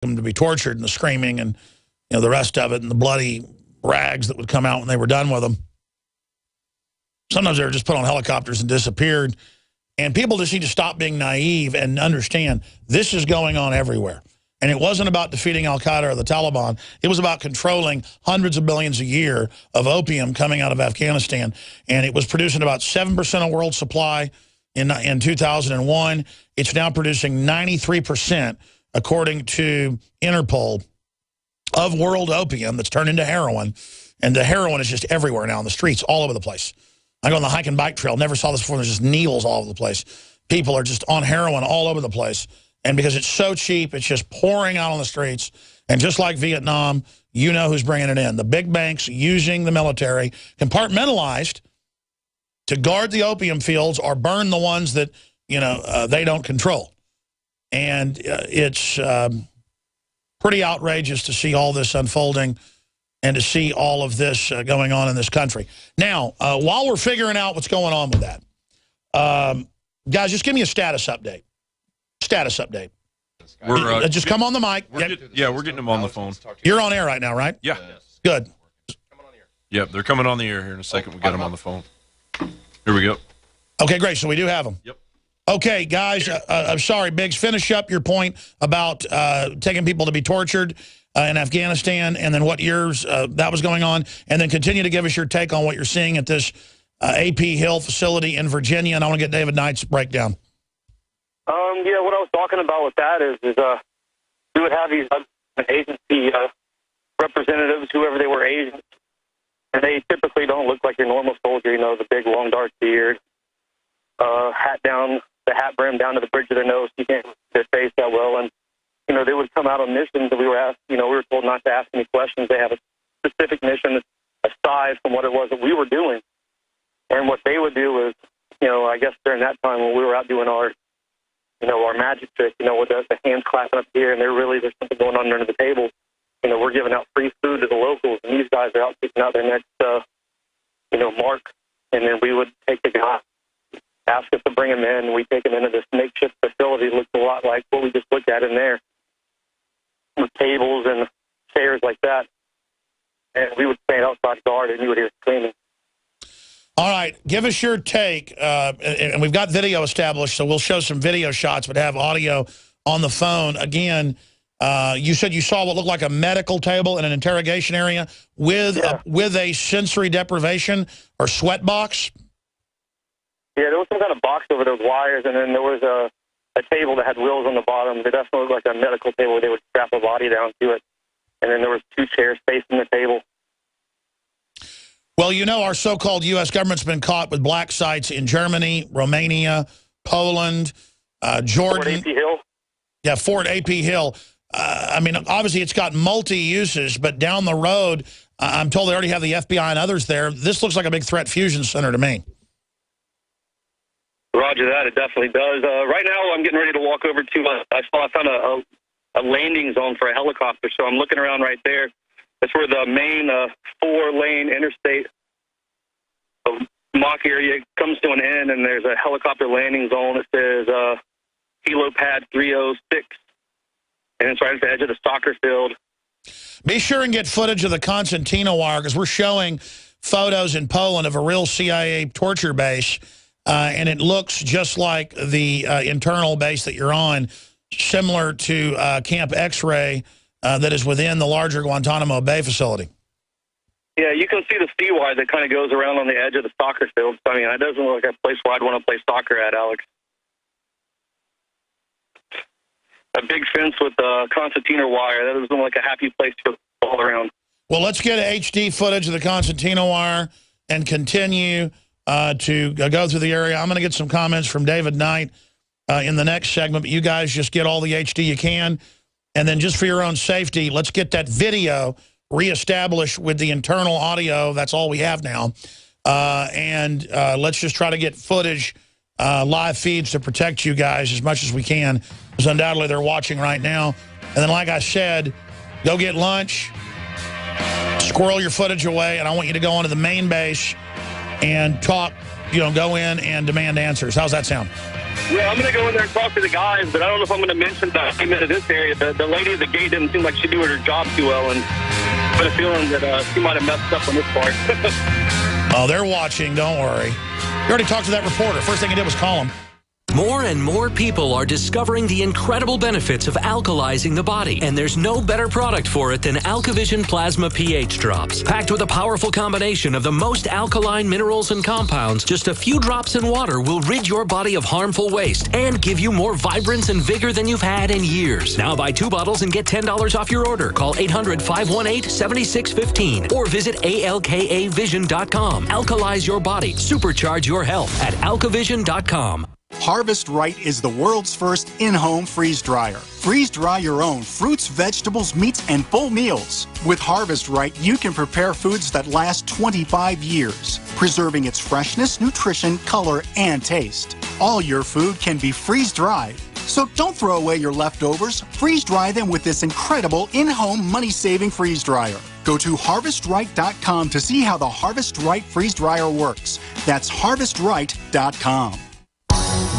them to be tortured and the screaming and the rest of it and the bloody rags that would come out when they were done with them. Sometimes they were just put on helicopters and disappeared. And people just need to stop being naive and understand this is going on everywhere. And it wasn't about defeating al-Qaeda or the Taliban. It was about controlling hundreds of billions a year of opium coming out of Afghanistan. And it was producing about 7% of world supply in 2001. It's now producing 93%, according to Interpol, of world opium that's turned into heroin. And the heroin is just everywhere now in the streets, all over the place. I go on the hike and bike trail, never saw this before. There's just needles all over the place. People are just on heroin all over the place. And because it's so cheap, it's just pouring out on the streets. And just like Vietnam, you know who's bringing it in. The big banks using the military, compartmentalized, to guard the opium fields or burn the ones that, they don't control. And it's pretty outrageous to see all this unfolding and to see all of this going on in this country. Now, while we're figuring out what's going on with that, guys, just give me a status update. Status update. We're, just come on the mic. We're getting them on the phone. You're on air right now, right? Yeah. Good. Yep, they're coming on the air here in a second. We'll get them on the phone. Here we go. Okay, great. So we do have them. Yep. Okay, guys, I'm sorry, Biggs, finish up your point about taking people to be tortured in Afghanistan, and then what years that was going on, and then continue to give us your take on what you're seeing at this AP Hill facility in Virginia, and I want to get David Knight's breakdown. Yeah, what I was talking about with that is we would have these agency representatives, whoever they were, agents, and they typically don't look like your normal soldier, the big, long, dark beard, hat down, the hat brim down to the bridge of their nose, you can't see their face that well, and they would come out on missions, and we were asked, we were told not to ask any questions. They have a specific mission aside from what it was that we were doing. And what they would do is, I guess during that time when we were out doing our magic trick, with the hands clapping up here, and there's something going on under the table. We're giving out free food to the locals, and these guys are out picking out their next, mark. And then we would take the guy, ask us to bring him in, and we take him into this makeshift facility. It looks a lot like what we just looked at in there, with tables and chairs like that. And we would stand outside guard, and you would hear screaming. All right, give us your take, and we've got video established, so we'll show some video shots, but have audio on the phone. Again, you said you saw what looked like a medical table in an interrogation area with a sensory deprivation or sweat box? Yeah, there was some kind of box over those wires, and then there was a table that had wheels on the bottom. It definitely looked like a medical table where they would strap a body down to it. And then there was 2 chairs facing the table. Well, our so-called U.S. government's been caught with black sites in Germany, Romania, Poland, Jordan. Fort AP Hill? Yeah, Fort AP Hill. Obviously it's got multi-uses, but down the road, I'm told they already have the FBI and others there. This looks like a big threat fusion center to me. Roger that. It definitely does. Right now, I'm getting ready to walk over to, I found a landing zone for a helicopter, so I'm looking around right there. That's where the main 4-lane interstate Mock area comes to an end, and there's a helicopter landing zone. It says Helo Pad 306, and it's right at the edge of the soccer field. Be sure and get footage of the Constantina wire, because we're showing photos in Poland of a real CIA torture base, and it looks just like the internal base that you're on, similar to Camp X-Ray, that is within the larger Guantanamo Bay facility. Yeah, you can see the sea wire that kind of goes around on the edge of the soccer field. It doesn't look like a place where I'd want to play soccer at, Alex. A big fence with concertina wire. That doesn't look like a happy place to all around. Well, let's get HD footage of the concertina wire and continue to go through the area. I'm going to get some comments from David Knight in the next segment, but you guys just get all the HD you can. And then just for your own safety, let's get that video reestablished with the internal audio. That's all we have now. And let's just try to get footage, live feeds to protect you guys as much as we can, because undoubtedly they're watching right now. And then, like I said, go get lunch, squirrel your footage away, and I want you to go onto the main base and talk, go in and demand answers. How's that sound? Yeah, I'm going to go in there and talk to the guys, but I don't know if I'm going to mention that came into this area. The lady at the gate didn't seem like she doing her job too well, and I have a feeling that she might have messed up on this part. Oh, they're watching. Don't worry. You already talked to that reporter. First thing he did was call him. More and more people are discovering the incredible benefits of alkalizing the body, and there's no better product for it than AlkaVision Plasma pH Drops. Packed with a powerful combination of the most alkaline minerals and compounds, just a few drops in water will rid your body of harmful waste and give you more vibrance and vigor than you've had in years. Now buy 2 bottles and get $10 off your order. Call 800-518-7615 or visit alkavision.com. Alkalize your body. Supercharge your health at alkavision.com. Harvest Right is the world's first in-home freeze dryer. Freeze dry your own fruits, vegetables, meats, and full meals. With Harvest Right, you can prepare foods that last 25 years, preserving its freshness, nutrition, color, and taste. All your food can be freeze-dried. So don't throw away your leftovers. Freeze-dry them with this incredible in-home money-saving freeze dryer. Go to HarvestRight.com to see how the Harvest Right freeze dryer works. That's HarvestRight.com.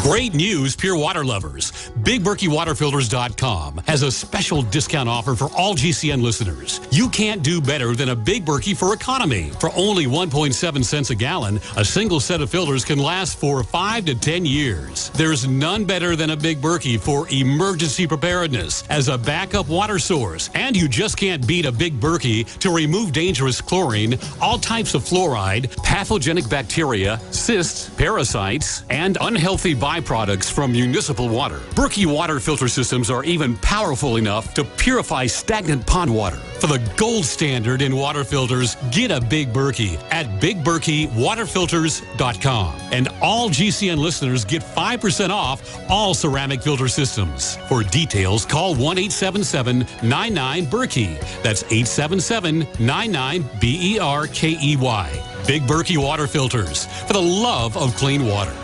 Great news, pure water lovers. BigBerkeyWaterFilters.com has a special discount offer for all GCN listeners. You can't do better than a Big Berkey for economy. For only 1.7 cents a gallon, a single set of filters can last for 5 to 10 years. There's none better than a Big Berkey for emergency preparedness as a backup water source. And you just can't beat a Big Berkey to remove dangerous chlorine, all types of fluoride, pathogenic bacteria, cysts, parasites, and unhealthy byproducts from municipal water. Berkey water filter systems are even powerful enough to purify stagnant pond water. For the gold standard in water filters, get a Big Berkey at BigBerkeyWaterFilters.com. And all GCN listeners get 5% off all ceramic filter systems. For details, call 1-877-99-BERKEY. That's 877-99-BERKEY. Big Berkey Water Filters, for the love of clean water.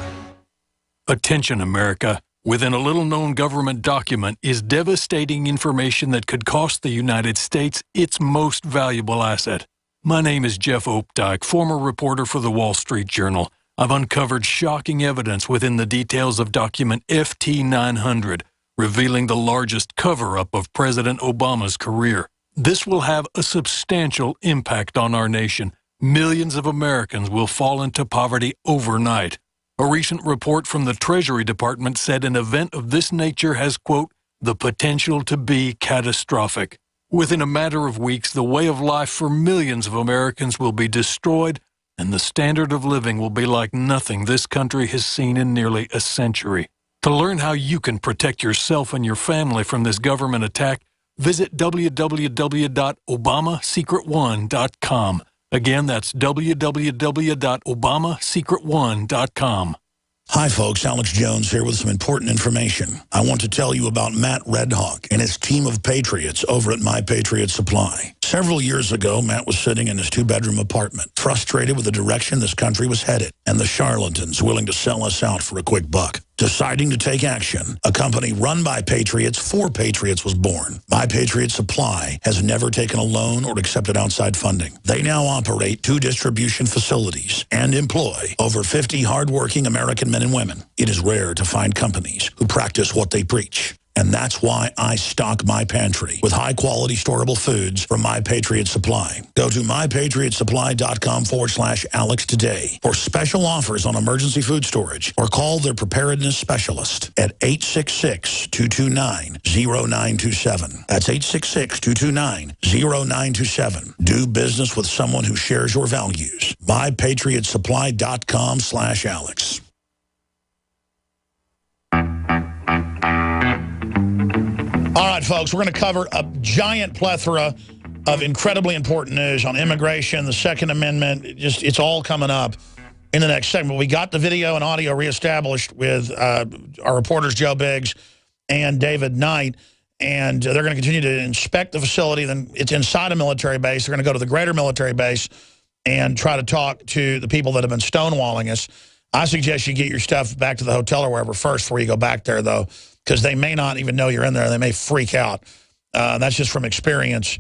Attention, America. Within a little-known government document is devastating information that could cost the United States its most valuable asset. My name is Jeff Opdyke, former reporter for the Wall Street Journal. I've uncovered shocking evidence within the details of document FT900, revealing the largest cover-up of President Obama's career. This will have a substantial impact on our nation. Millions of Americans will fall into poverty overnight. A recent report from the Treasury Department said an event of this nature has, quote, the potential to be catastrophic. Within a matter of weeks, the way of life for millions of Americans will be destroyed, and the standard of living will be like nothing this country has seen in nearly a century. To learn how you can protect yourself and your family from this government attack, visit www.obamasecret1.com. Again, that's www.obamasecret1.com. Hi, folks. Alex Jones here with some important information. I want to tell you about Matt Redhawk and his team of patriots over at My Patriot Supply. Several years ago, Matt was sitting in his 2-bedroom apartment, frustrated with the direction this country was headed and the charlatans willing to sell us out for a quick buck. Deciding to take action, a company run by patriots for patriots was born. My Patriot Supply has never taken a loan or accepted outside funding. They now operate 2 distribution facilities and employ over 50 hardworking American men and women. It is rare to find companies who practice what they preach. And that's why I stock my pantry with high-quality storable foods from My Patriot Supply. Go to mypatriotsupply.com/Alex today for special offers on emergency food storage, or call their preparedness specialist at 866-229-0927. That's 866-229-0927. Do business with someone who shares your values. mypatriotsupply.com/Alex. All right, folks, we're going to cover a giant plethora of incredibly important news on immigration, the Second Amendment. It's all coming up in the next segment. We got the video and audio reestablished with our reporters Joe Biggs and David Knight, and they're going to continue to inspect the facility. Then it's inside a military base. They're going to go to the greater military base and try to talk to the people that have been stonewalling us. I suggest you get your stuff back to the hotel or wherever first before you go back there, though, because they may not even know you're in there. They may freak out. That's just from experience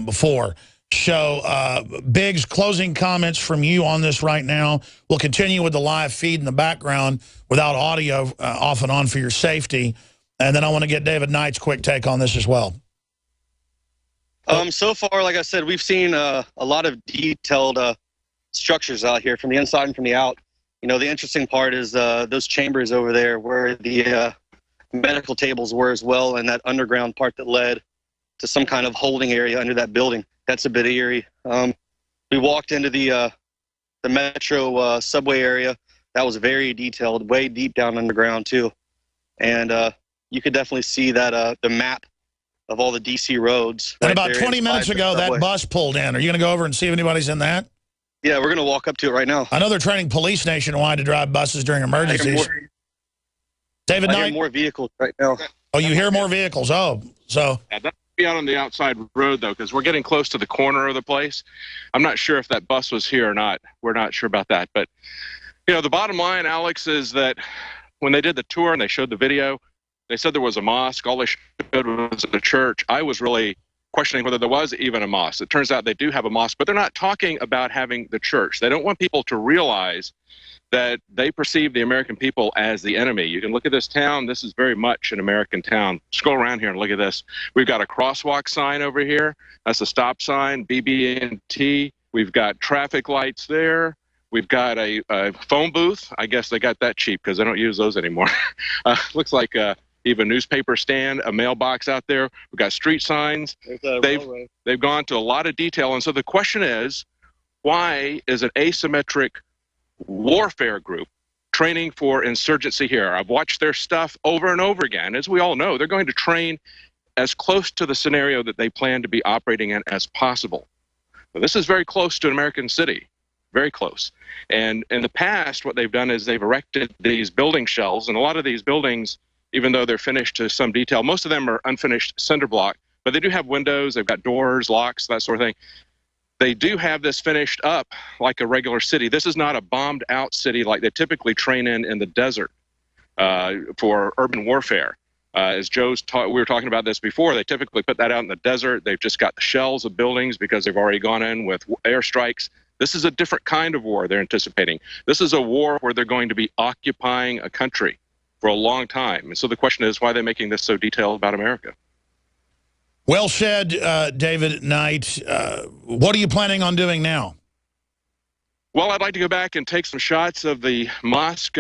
before. So, Biggs, closing comments from you on this right now. We'll continue with the live feed in the background without audio off and on for your safety. And then I want to get David Knight's quick take on this as well. So far, like I said, we've seen a lot of detailed structures out here from the inside and from the out. You know, the interesting part is those chambers over there where the medical tables were as well, and that underground part that led to some kind of holding area under that building. That's a bit eerie. We walked into the metro subway area. That was very detailed, way deep down underground too. And you could definitely see that the map of all the DC roads. And about 20 minutes ago, that bus pulled in. Are you going to go over and see if anybody's in that? Yeah, we're going to walk up to it right now. I know they're training police nationwide to drive buses during emergencies. David Knight? I hear more vehicles right now. Oh, you hear more vehicles. Oh, so. Yeah, that would be out on the outside road, though, because we're getting close to the corner of the place. I'm not sure if that bus was here or not. We're not sure about that. But, you know, the bottom line, Alex, is that when they did the tour and they showed the video, they said there was a mosque. All they showed was a church. I was really questioning whether there was even a mosque. It turns out they do have a mosque, but they're not talking about having the church. They don't want people to realize that they perceive the American people as the enemy. You can look at this town. This is very much an American town. Scroll around here and look at this. We've got a crosswalk sign over here. That's a stop sign, BB&T. We've got traffic lights there. We've got a phone booth. I guess they got that cheap because they don't use those anymore. Looks like even a newspaper stand, a mailbox out there. We've got street signs. They've gone to a lot of detail. And so the question is, why is an asymmetric warfare group training for insurgency here? I've watched their stuff over and over again. As we all know, they're going to train as close to the scenario that they plan to be operating in as possible. Now, this is very close to an American city, very close. And in the past, what they've done is they've erected these building shells, and a lot of these buildings, even though they're finished to some detail, most of them are unfinished cinder block, but they do have windows, they've got doors, locks, that sort of thing. They do have this finished up like a regular city. This is not a bombed out city like they typically train in the desert for urban warfare. As we were talking about this before, they typically put that out in the desert. They've just got the shells of buildings because they've already gone in with airstrikes. This is a different kind of war they're anticipating. This is a war where they're going to be occupying a country for a long time. And so the question is, why are they making this so detailed about America? Well said, David Knight. What are you planning on doing now? Well, I'd like to go back and take some shots of the mosque.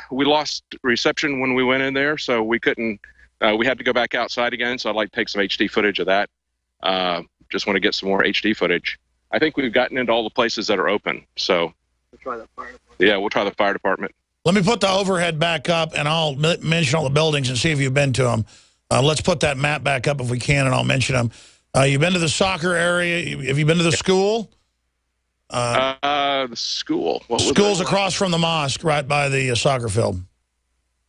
We lost reception when we went in there, so we couldn't. We had to go back outside again, so I'd like to take some HD footage of that. Just want to get some more HD footage. I think we've gotten into all the places that are open, so. We'll try the fire department. Yeah, we'll try the fire department. Let me put the overhead back up, and I'll mention all the buildings and see if you've been to them. Let's put that map back up if we can, and I'll mention them. You've been to the soccer area? Have you been to the school? The school. School's across from the mosque, right by the soccer field.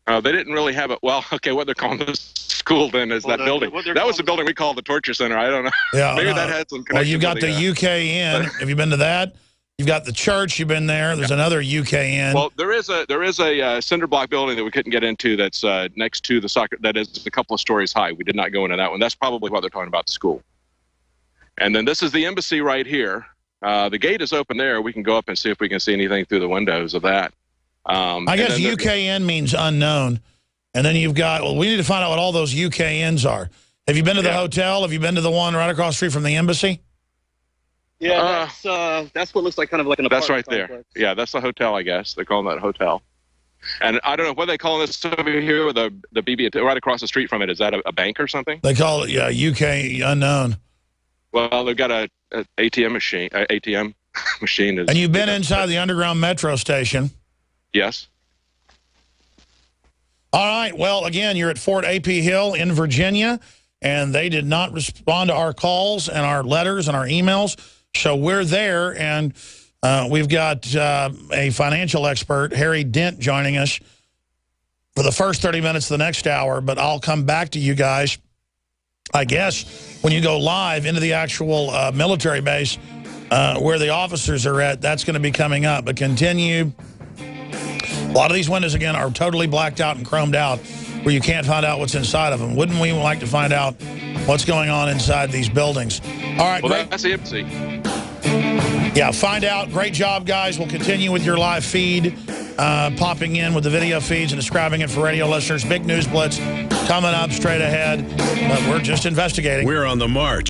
They didn't really have it. Well, okay, what they're calling the school then is that building. That was the building we called the torture center. I don't know. Yeah, maybe that had some connection. Well, you've got the UKN. Have you been to that? You've got the church. You've been there. There's another UKN. Well, there is a cinder block building that we couldn't get into that's next to the soccer. That is a couple of stories high. We did not go into that one. That's probably what they're talking about, the school. And then this is the embassy right here. The gate is open there. We can go up and see if we can see anything through the windows of that. I guess UKN means unknown. And then you've got, well, we need to find out what all those UKNs are. Have you been to the hotel? Have you been to the one right across the street from the embassy? Yeah, that's what looks like kind of like an apartment. That's right there. Complex. Yeah, that's the hotel, I guess. They're calling that a hotel. And I don't know what they call this over here with the BB right across the street from it. Is that a bank or something? They call it, yeah, UK unknown. Well, they've got a ATM machine. ATM machine. And you've been inside the underground metro station. Yes. All right. Well, again, you're at Fort A.P. Hill in Virginia, and they did not respond to our calls and our letters and our emails. So we're there, and we've got a financial expert, Harry Dent, joining us for the first 30 minutes of the next hour. But I'll come back to you guys, I guess, when you go live into the actual military base where the officers are at. That's going to be coming up. But continue. A lot of these windows, again, are totally blacked out and chromed out where you can't find out what's inside of them. Wouldn't we like to find out what's going on inside these buildings? All right, Well, great. that's empty. Yeah, find out. Great job, guys. We'll continue with your live feed, popping in with the video feeds and describing it for radio listeners. Big news blitz coming up straight ahead. But we're just investigating. We're on the march.